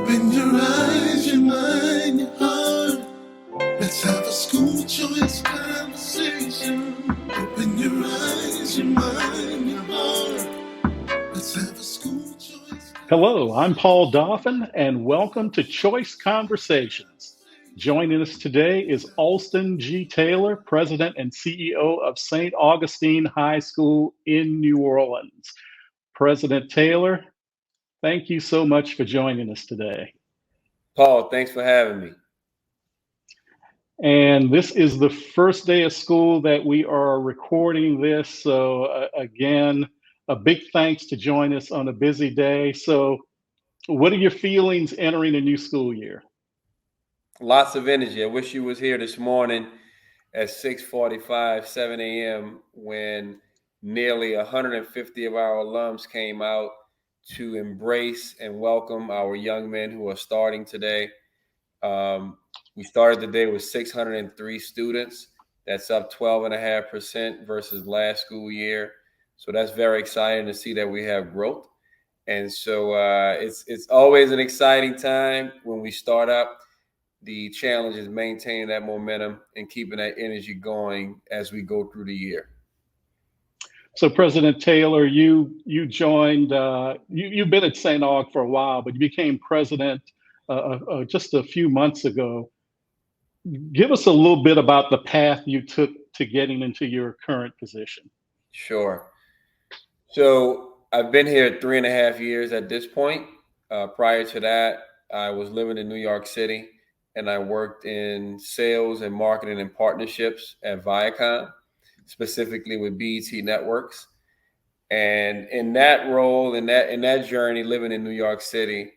Open your eyes, your mind, your heart. Let's have a school choice conversation. Open your eyes, your mind, your heart. Let's have a school choice. Hello, I'm Paul Dauphin, and welcome to Choice Conversations. Joining us today is Aulston G. Taylor, President and CEO of St. Augustine High School in New Orleans. President Taylor, thank you so much for joining us today. Paul, thanks for having me. And this is the first day of school that we are recording this. So, again, a big thanks to join us on a busy day. So, what are your feelings entering a new school year? Lots of energy. I wish you was here this morning at 6:45, 7 a.m. when nearly 150 of our alums came out to embrace and welcome our young men who are starting today. We started the day with 603 students. That's up 12.5% versus last school year. So that's very exciting to see that we have growth. And so it's always an exciting time when we start up. The challenge is maintaining that momentum and keeping that energy going as we go through the year. So, President Taylor, you joined. You've been at St. Aug for a while, but you became president just a few months ago. Give us a little bit about the path you took to getting into your current position. Sure. So I've been here 3.5 years at this point. Prior to that, I was living in New York City, and I worked in sales and marketing and partnerships at Viacom, specifically with BET Networks. And in that role, in that journey, living in New York City,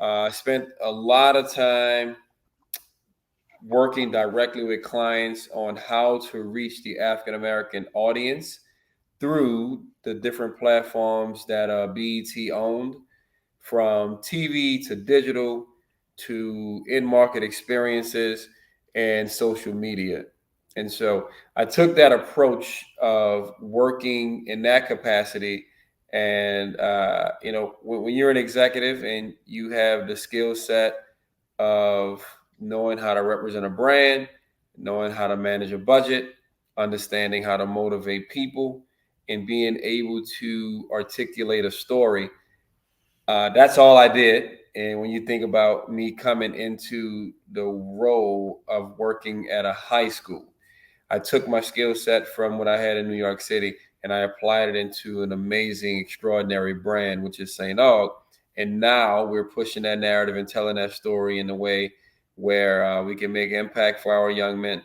I spent a lot of time working directly with clients on how to reach the African American audience through the different platforms that BET owned, from TV to digital to in-market experiences and social media. And so I took that approach of working in that capacity. And, when you're an executive and you have the skill set of knowing how to represent a brand, knowing how to manage a budget, understanding how to motivate people, and being able to articulate a story, that's all I did. And when you think about me coming into the role of working at a high school, I took my skill set from what I had in New York City and I applied it into an amazing, extraordinary brand, which is St. Aug. And now we're pushing that narrative and telling that story in a way where we can make impact for our young men.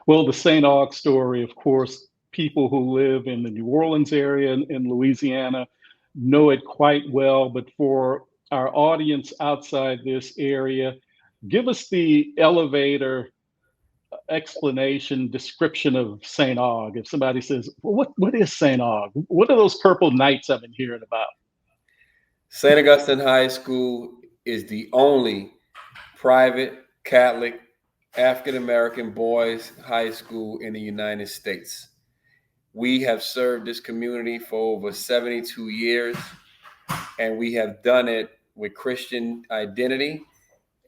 Well, the St. Aug story, of course, people who live in the New Orleans area in Louisiana know it quite well. But for our audience outside this area, give us the elevator explanation, description of St. Aug. If somebody says, well, what is St. Aug? What are those purple knights I've been hearing about? St. Augustine High School is the only private Catholic African-American boys high school in the United States. We have served this community for over 72 years, and we have done it with Christian identity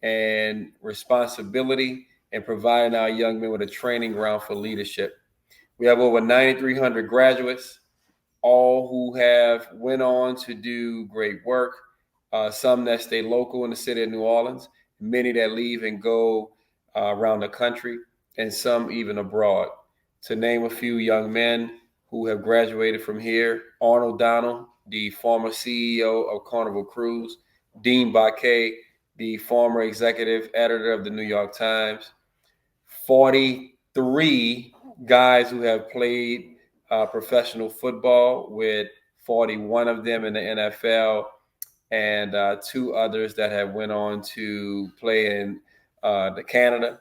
and responsibility and providing our young men with a training ground for leadership. We have over 9,300 graduates, all who have went on to do great work, some that stay local in the city of New Orleans, many that leave and go around the country, and some even abroad. To name a few young men who have graduated from here: Arnold Donald, the former CEO of Carnival Cruise; Dean Baquet, the former executive editor of the New York Times; 43 guys who have played professional football, with 41 of them in the NFL, and 2 others that have went on to play in the Canada.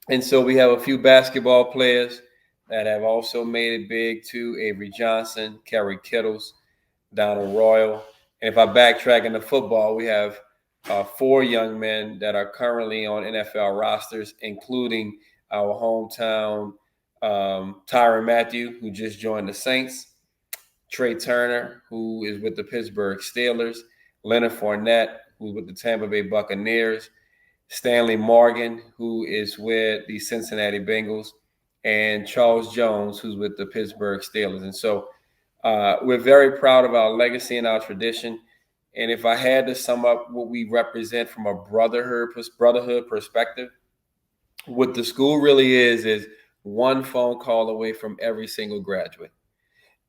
And so we have a few basketball players that have also made it big too: Avery Johnson, Kerry Kittles, Donald Royal. And if I backtrack into football, we have 4 young men that are currently on NFL rosters, including our hometown Tyrann Mathieu, who just joined the Saints; Trey Turner, who is with the Pittsburgh Steelers; Leonard Fournette, who's with the Tampa Bay Buccaneers, Stanley Morgan, who is with the Cincinnati Bengals, and Charles Jones, who's with the Pittsburgh Steelers. And so we're very proud of our legacy and our tradition. And if I had to sum up what we represent from a brotherhood perspective, what the school really is one phone call away from every single graduate.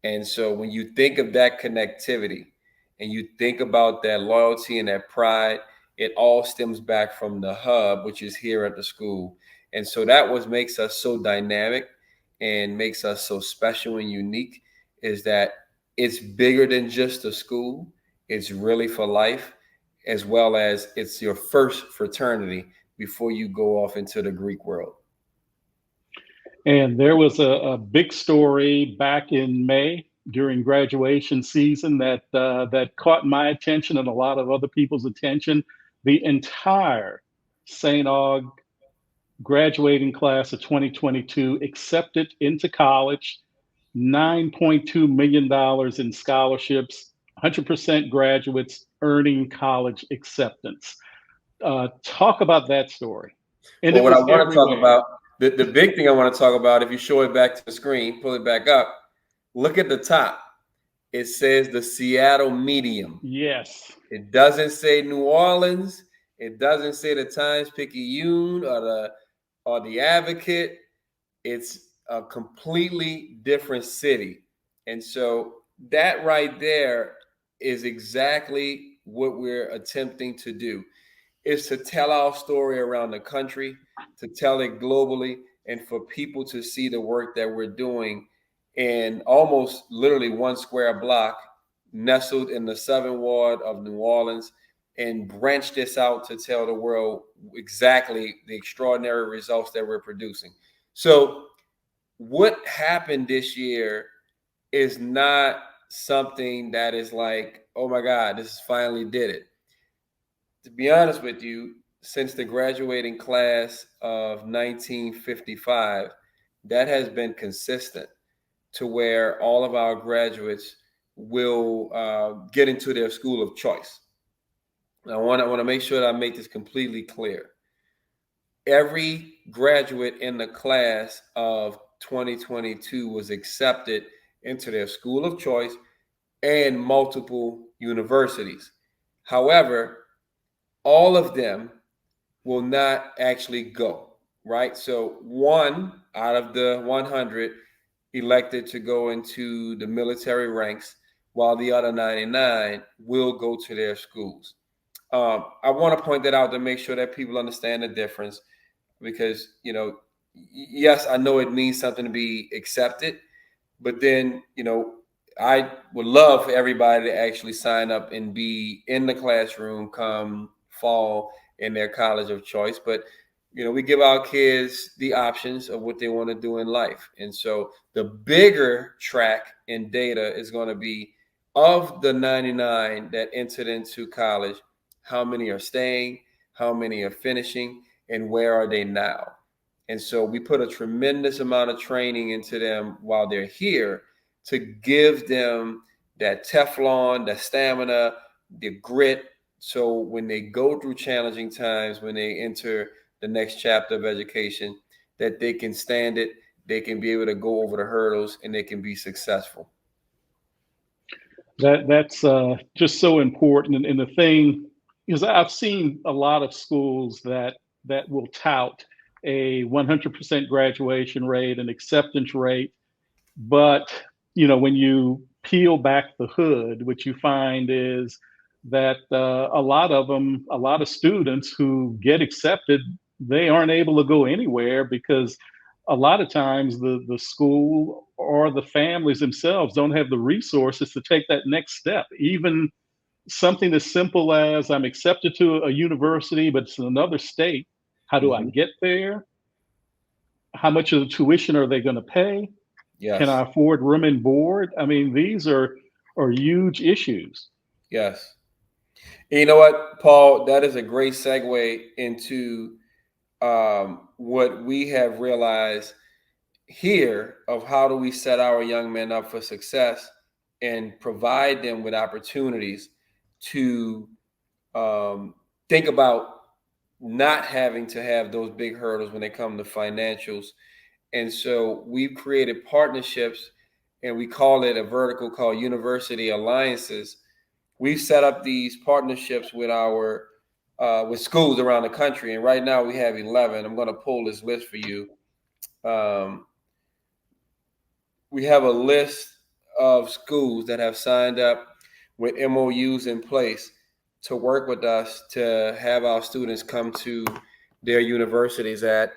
And so when you think of that connectivity and you think about that loyalty and that pride, it all stems back from the hub, which is here at the school. And so that what makes us so dynamic and makes us so special and unique is that it's bigger than just a school. It's really for life, as well as it's your first fraternity before you go off into the Greek world. And there was a big story back in May during graduation season that caught my attention and a lot of other people's attention. The entire St. Aug graduating class of 2022 accepted into college, $9.2 million in scholarships, 100% graduates earning college acceptance. Talk about that story. And well, it what I was want to talk everywhere. about, the big thing I want to talk about, if you show it back to the screen, pull it back up, look at the top. It says the Seattle Medium. Yes. It doesn't say New Orleans. It doesn't say the Times-Picayune or the Advocate. It's a completely different city. And so that right there is exactly what we're attempting to do, is to tell our story around the country, to tell it globally, and for people to see the work that we're doing in almost literally one square block, nestled in the 7th Ward of New Orleans, and branch this out to tell the world exactly the extraordinary results that we're producing. So what happened this year is not something that is like, oh my God, this finally did it. To be honest with you, since the graduating class of 1955, that has been consistent to where all of our graduates will get into their school of choice. I want to make sure that I make this completely clear. Every graduate in the class of 2022 was accepted into their school of choice and multiple universities. However, all of them will not actually go, right? So one out of the 100 elected to go into the military ranks, while the other 99 will go to their schools. I want to point that out to make sure that people understand the difference, because, yes, I know it means something to be accepted, but then, I would love for everybody to actually sign up and be in the classroom come fall in their college of choice. But, we give our kids the options of what they want to do in life. And so the bigger track in data is going to be, of the 99 that entered into college, how many are staying, how many are finishing, and where are they now? And so we put a tremendous amount of training into them while they're here to give them that Teflon, that stamina, the grit. So when they go through challenging times, when they enter the next chapter of education, that they can stand it, they can be able to go over the hurdles, and they can be successful. That's just so important. And the thing is, I've seen a lot of schools that will tout a 100% graduation rate and acceptance rate, but when you peel back the hood, what you find is that a lot of students who get accepted, they aren't able to go anywhere because a lot of times the school or the families themselves don't have the resources to take that next step. Even something as simple as, I'm accepted to a university, but it's in another state. How do I get there? How much of the tuition are they going to pay? Yes. Can I afford room and board? I mean, these are huge issues. Yes. And you know what, Paul, that is a great segue into what we have realized here of how do we set our young men up for success and provide them with opportunities to think about not having to have those big hurdles when they come to financials. And so we've created partnerships, and we call it a vertical called University Alliances. We've set up these partnerships with our with schools around the country, and right now we have 11. I'm going to pull this list for you. We have a list of schools that have signed up with MOUs in place to work with us to have our students come to their universities at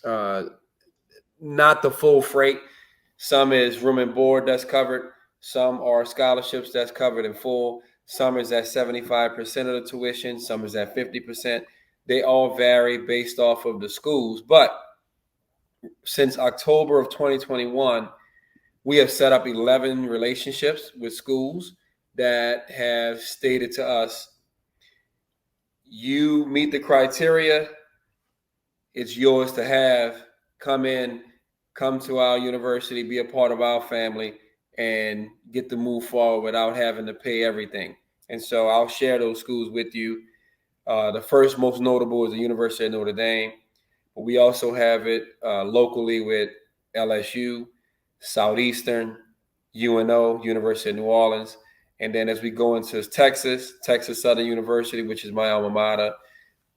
not the full freight. Some is room and board that's covered. Some are scholarships that's covered in full. Some is at 75% of the tuition. Some is at 50%. They all vary based off of the schools. But since October of 2021, we have set up 11 relationships with schools that have stated to us, you meet the criteria, it's yours to have. Come in, come to our university, be a part of our family, and get to move forward without having to pay everything. And so I'll share those schools with you. The first most notable is the University of Notre Dame. But we also have it locally with LSU, Southeastern, UNO, University of New Orleans. And then as we go into Texas Southern University, which is my alma mater,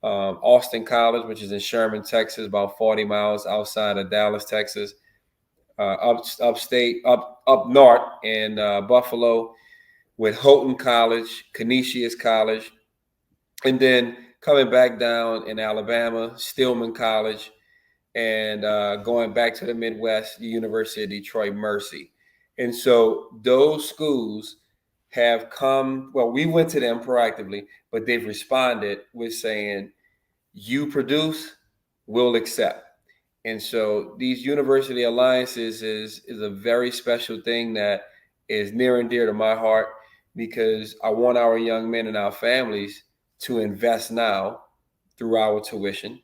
Aulston College, which is in Sherman, Texas, about 40 miles outside of Dallas, Texas, upstate, up north in Buffalo, with Houghton College, Canisius College, and then coming back down in Alabama, Stillman College, and going back to the Midwest, the University of Detroit Mercy. And so those schools have come, well, we went to them proactively, but they've responded with saying, you produce, we'll accept. And so these university alliances is a very special thing that is near and dear to my heart, because I want our young men and our families to invest now through our tuition,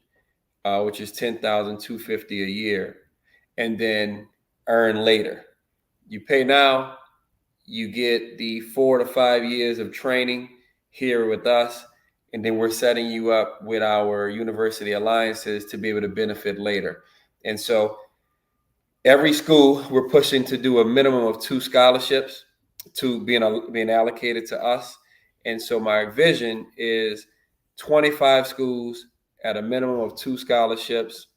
which is $10,250 a year, and then earn later. You pay now, you get the 4 to 5 years of training here with us, and then we're setting you up with our university alliances to be able to benefit later. And so every school, we're pushing to do a minimum of 2 scholarships to being allocated to us. And so my vision is 25 schools at a minimum of 2 scholarships,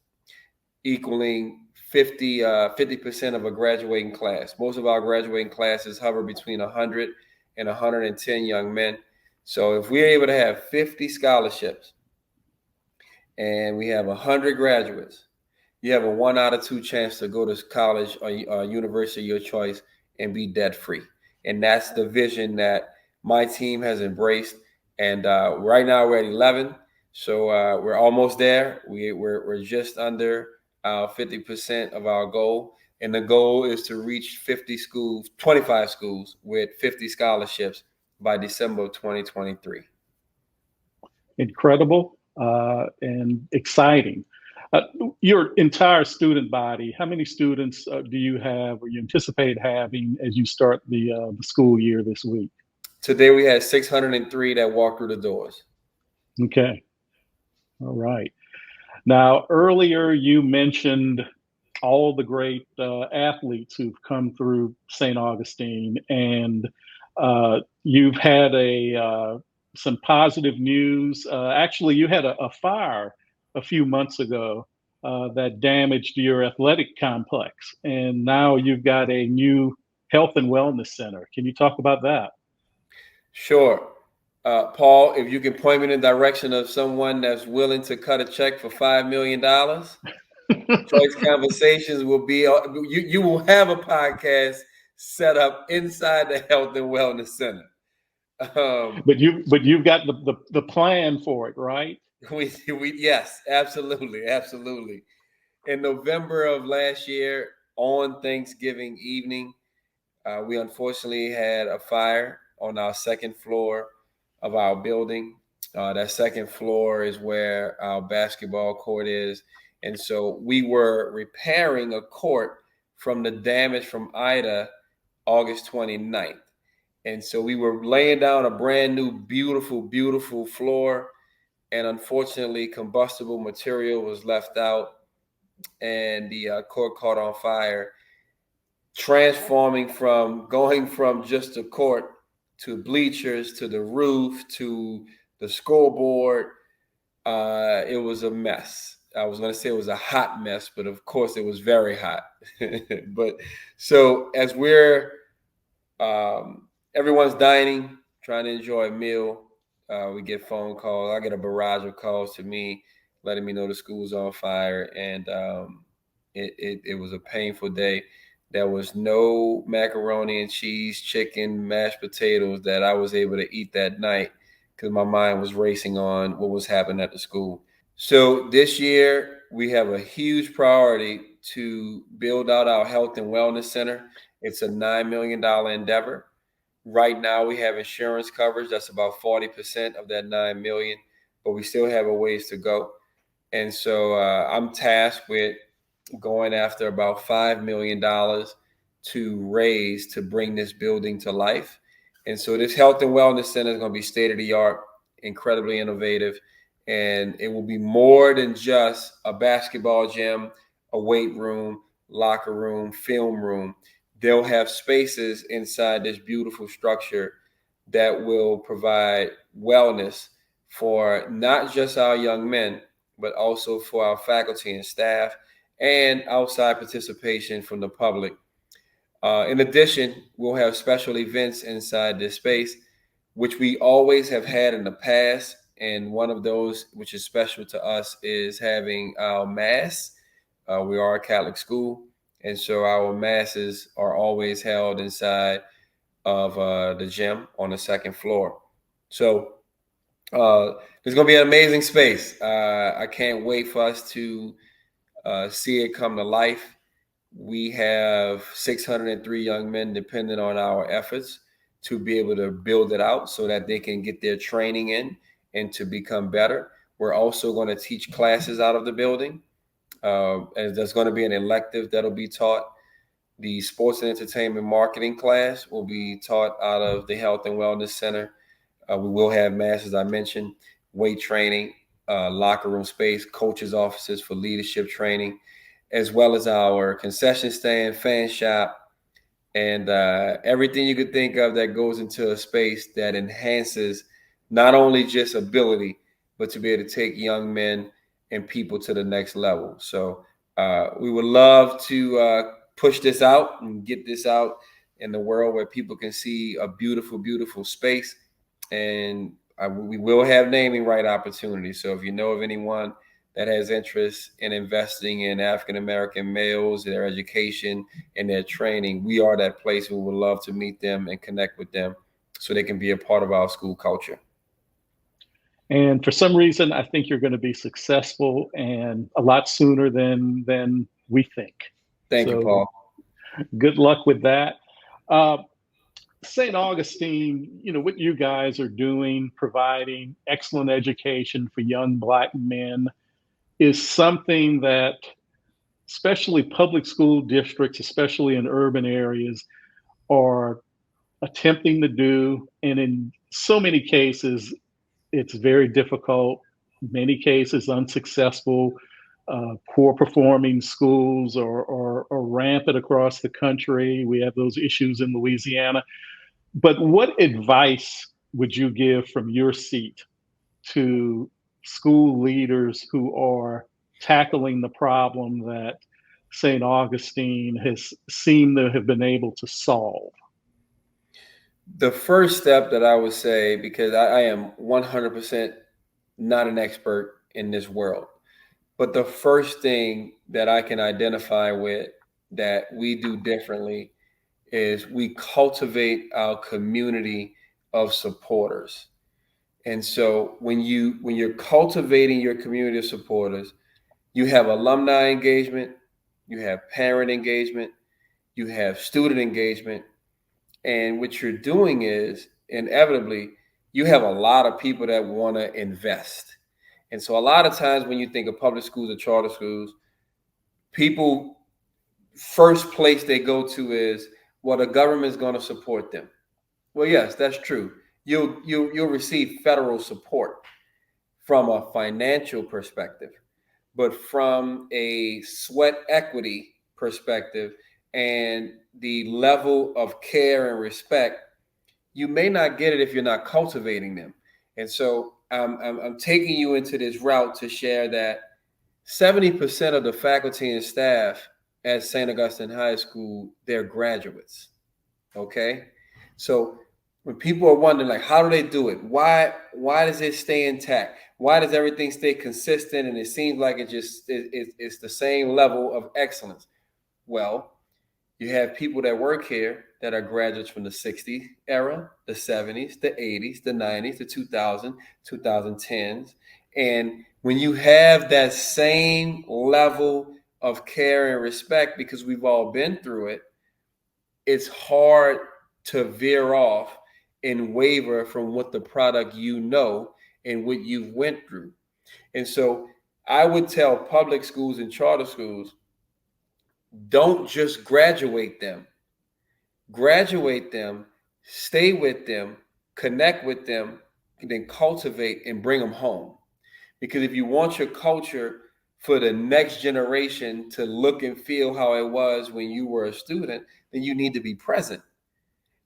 equaling 50% of a graduating class. Most of our graduating classes hover between 100 and 110 young men. So if we're able to have 50 scholarships and we have 100 graduates, you have a 1 out of 2 chance to go to college or university of your choice and be debt free. And that's the vision that my team has embraced. And right now we're at 11. So we're almost there. We're just under 50% of our goal. And the goal is to reach 25 schools with 50 scholarships by December of 2023. Incredible and exciting. Your entire student body, how many students do you have or you anticipate having as you start the school year this week? Today we had 603 that walked through the doors. Okay. All right. Now, earlier you mentioned all the great athletes who've come through St. Augustine, and you've had some positive news. Actually, you had a fire a few months ago that damaged your athletic complex, and now you've got a new health and wellness center. Can you talk about that? Sure. Paul, if you can point me in the direction of someone that's willing to cut a check for $5 million, Choice Conversations will be, you will have a podcast set up inside the Health and Wellness Center. But you've got the plan for it, right? Yes, absolutely. In November of last year, on Thanksgiving evening, we unfortunately had a fire on our second floor of our building. That second floor is where our basketball court is. And so we were repairing a court from the damage from Ida August 29th. And so we were laying down a brand new, beautiful, beautiful floor. And unfortunately, combustible material was left out, and the court caught on fire, transforming from going from just a court to bleachers to the roof to the scoreboard. It was a mess. I was going to say it was a hot mess, but of course it was very hot. But so as we're everyone's dining, trying to enjoy a meal, we get phone calls. I get a barrage of calls to me, letting me know the school's on fire, and it was a painful day. There was no macaroni and cheese, chicken, mashed potatoes that I was able to eat that night because my mind was racing on what was happening at the school. So this year, we have a huge priority to build out our health and wellness center. It's a $9 million endeavor. Right now, we have insurance coverage. That's about 40% of that $9 million, but we still have a ways to go. And so I'm tasked with going after about $5 million to raise to bring this building to life. And so this health and wellness center is going to be state of the art, incredibly innovative, and it will be more than just a basketball gym, a weight room, locker room, film room. They'll have spaces inside this beautiful structure that will provide wellness for not just our young men, but also for our faculty and staff, and outside participation from the public. In addition, we'll have special events inside this space, which we always have had in the past. And one of those, which is special to us, is having our Mass. We are a Catholic school, and so our Masses are always held inside of the gym on the second floor. So there's going to be an amazing space. I can't wait for us to see it come to life. We have 603 young men dependent on our efforts to be able to build it out so that they can get their training in and to become better. We're also going to teach classes out of the building. And there's going to be an elective that'll be taught. The sports and entertainment marketing class will be taught out of the Health and Wellness Center. We will have Mass, as I mentioned, weight training, locker room space, coaches' offices for leadership training, as well as our concession stand, fan shop, and everything you could think of that goes into a space that enhances not only just ability, but to be able to take young men and people to the next level. So we would love to push this out and get this out in the world where people can see a beautiful, beautiful space. And we will have naming right opportunities. So if you know of anyone that has interest in investing in African-American males, their education and their training, we are that place. We would love to meet them and connect with them so they can be a part of our school culture. And for some reason, I think you're going to be successful and a lot sooner than we think. Thank you, Paul. Good luck with that. St. Augustine, what you guys are doing, providing excellent education for young Black men, is something that especially public school districts, especially in urban areas, are attempting to do. And in so many cases, it's very difficult, many cases unsuccessful. Poor performing schools are rampant across the country. We have those issues in Louisiana. But what advice would you give from your seat to school leaders who are tackling the problem that St. Augustine has seemed to have been able to solve? The first step that I would say, because I am 100% not an expert in this world, but the first thing that I can identify with that we do differently is we cultivate our community of supporters. And so when you're cultivating your community of supporters, you have alumni engagement, you have parent engagement, you have student engagement. And what you're doing is inevitably you have a lot of people that want to invest. And so a lot of times when you think of public schools or charter schools, people first place they go to is, well, the government's going to support them. Well, yes, that's true. You'll receive federal support from a financial perspective, but from a sweat equity perspective and the level of care and respect, you may not get it if you're not cultivating them. And so I'm taking you into this route to share that 70% of the faculty and staff at St. Augustine High School, they're graduates. Okay. So when people are wondering, like, how do they do it? Why does it stay intact? Why does everything stay consistent? And it seems like it's the same level of excellence. Well, you have people that work here that are graduates from the 60s era, the 70s, the 80s, the 90s, the 2000s, 2010s. And when you have that same level of care and respect, because we've all been through it, it's hard to veer off and waver from what the product and what you've went through. And so I would tell public schools and charter schools, don't just graduate them. Graduate them, stay with them, connect with them, and then cultivate and bring them home. Because if you want your culture for the next generation to look and feel how it was when you were a student, then you need to be present.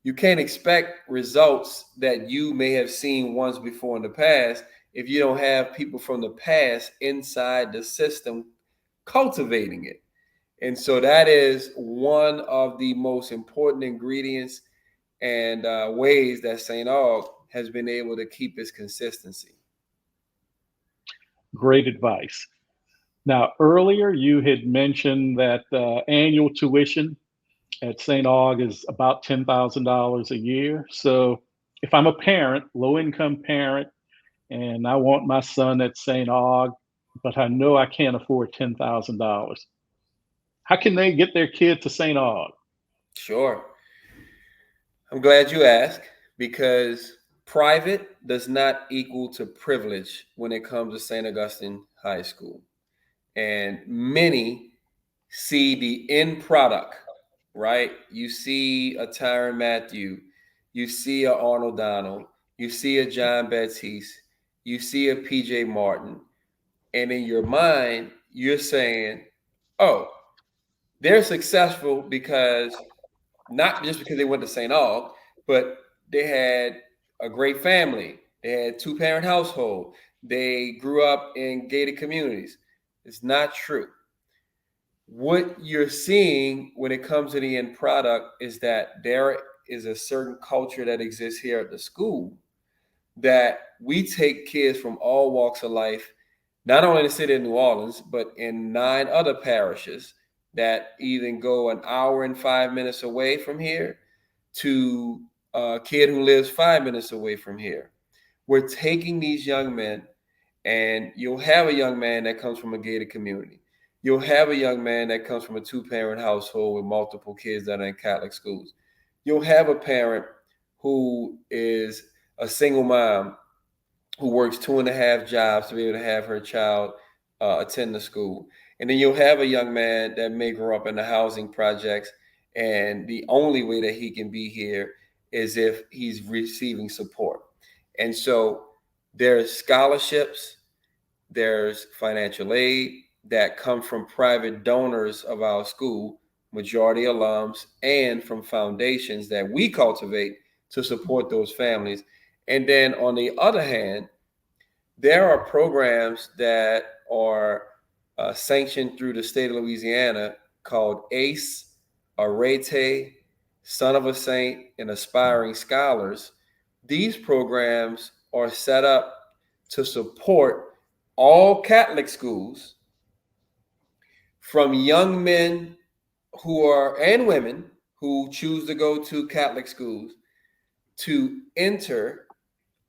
You can't expect results that you may have seen once before in the past if you don't have people from the past inside the system cultivating it. And so that is one of the most important ingredients and ways that St. Aug has been able to keep its consistency. Great advice. Now, earlier you had mentioned that annual tuition at St. Aug is about $10,000 a year. So if I'm a parent, low-income parent, and I want my son at St. Aug, but I know I can't afford $10,000, how can they get their kid to St. Aug? Sure. I'm glad you asked, because private does not equal to privilege when it comes to St. Augustine High School. And many see the end product, right? You see a Tyrann Mathieu, you see a Arnold Donald, you see a John Baptiste, you see a PJ Martin, and in your mind, you're saying, oh, they're successful because not just because they went to St. Aug, but they had a great family. They had two-parent household. They grew up in gated communities. It's not true. What you're seeing when it comes to the end product is that there is a certain culture that exists here at the school that we take kids from all walks of life, not only in the city of New Orleans, but in 9 other parishes that even go an hour and 5 minutes away from here to a kid who lives 5 minutes away from here. We're taking these young men, and you'll have a young man that comes from a gated community. You'll have a young man that comes from a two-parent household with multiple kids that are in Catholic schools. You'll have a parent who is a single mom who works 2.5 jobs to be able to have her child attend the school. And then you'll have a young man that may grow up in the housing projects, and the only way that he can be here is if he's receiving support. And so there's scholarships, there's financial aid that come from private donors of our school, majority alums, and from foundations that we cultivate to support those families. And then on the other hand, there are programs that are sanctioned through the state of Louisiana called ACE, Arete, Son of a Saint, and Aspiring Scholars. These programs are set up to support all Catholic schools, from young men and women who choose to go to Catholic schools, to enter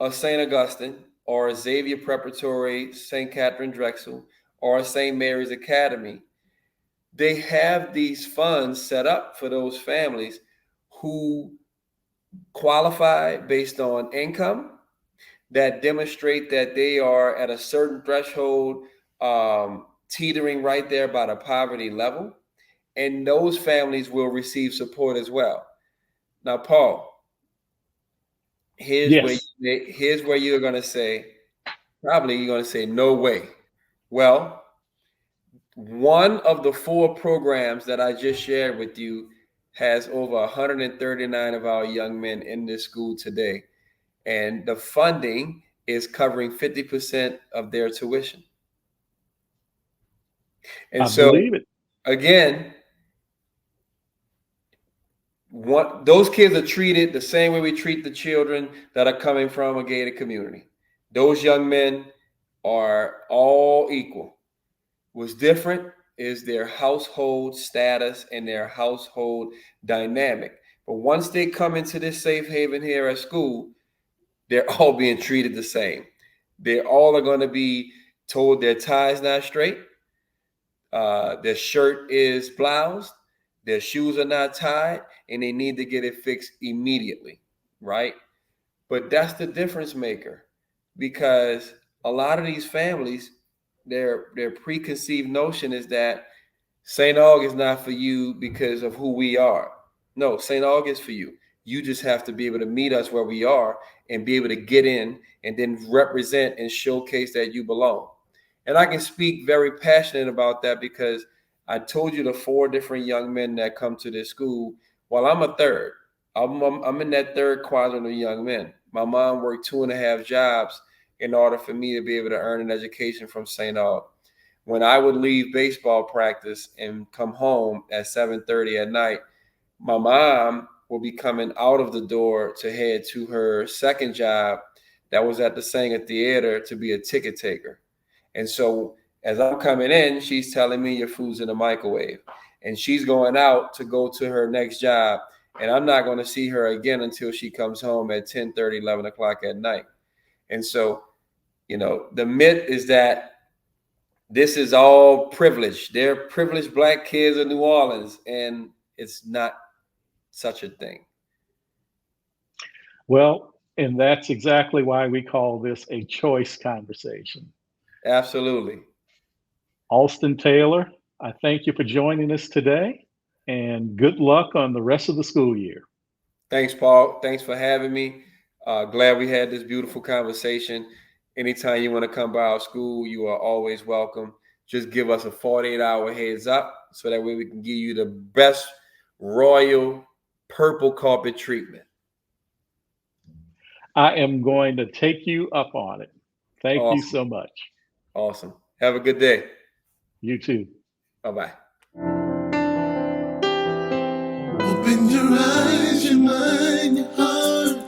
a St. Augustine or a Xavier Preparatory, St. Catherine Drexel, or a St. Mary's Academy. They have these funds set up for those families who qualify based on income, that demonstrate that they are at a certain threshold, teetering right there by the poverty level. And those families will receive support as well. Now, Paul, Here's Yes. where you're going to say, probably you're going to say, no way. Well, one of the 4 programs that I just shared with you has over 139 of our young men in this school today. And the funding is covering 50% of their tuition. And I so, believe it. again, those kids are treated the same way we treat the children that are coming from a gated community. Those young men are all equal. What's different is their household status and their household dynamic. But once they come into this safe haven here at school, they're all being treated the same. They all are going to be told their tie's not straight, their shirt is bloused, their shoes are not tied, and they need to get it fixed immediately, right? But that's the difference maker, because a lot of these families, their preconceived notion is that St. Aug is not for you because of who we are. No, St. Aug is for you. You just have to be able to meet us where we are and be able to get in and then represent and showcase that you belong. And I can speak very passionate about that because I told you the 4 different young men that come to this school. Well, I'm a third. I'm in that third quadrant of young men. My mom worked 2.5 jobs in order for me to be able to earn an education from St. Aug. When I would leave baseball practice and come home at 7:30 at night, my mom will be coming out of the door to head to her second job that was at the Sanger Theater to be a ticket taker. And so as I'm coming in, she's telling me your food's in the microwave. And she's going out to go to her next job. And I'm not going to see her again until she comes home at 10:30, 11 o'clock at night. And so, the myth is that this is all privilege. They're privileged Black kids in New Orleans, and it's not such a thing. Well, and that's exactly why we call this a choice conversation. Absolutely. Aulston Taylor, I thank you for joining us today, and good luck on the rest of the school year. Thanks, Paul. Thanks for having me. Glad we had this beautiful conversation. Anytime you want to come by our school, you are always welcome. Just give us a 48-hour heads up so that way we can give you the best royal purple carpet treatment. I am going to take you up on it. Thank Awesome. you so much. Awesome. Have a good day. You too. Bye-bye. Open your eyes, your mind, your heart.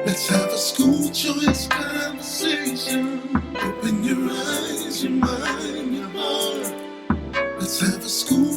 Let's have a school choice conversation. Open your eyes, your mind, your heart. Let's have a school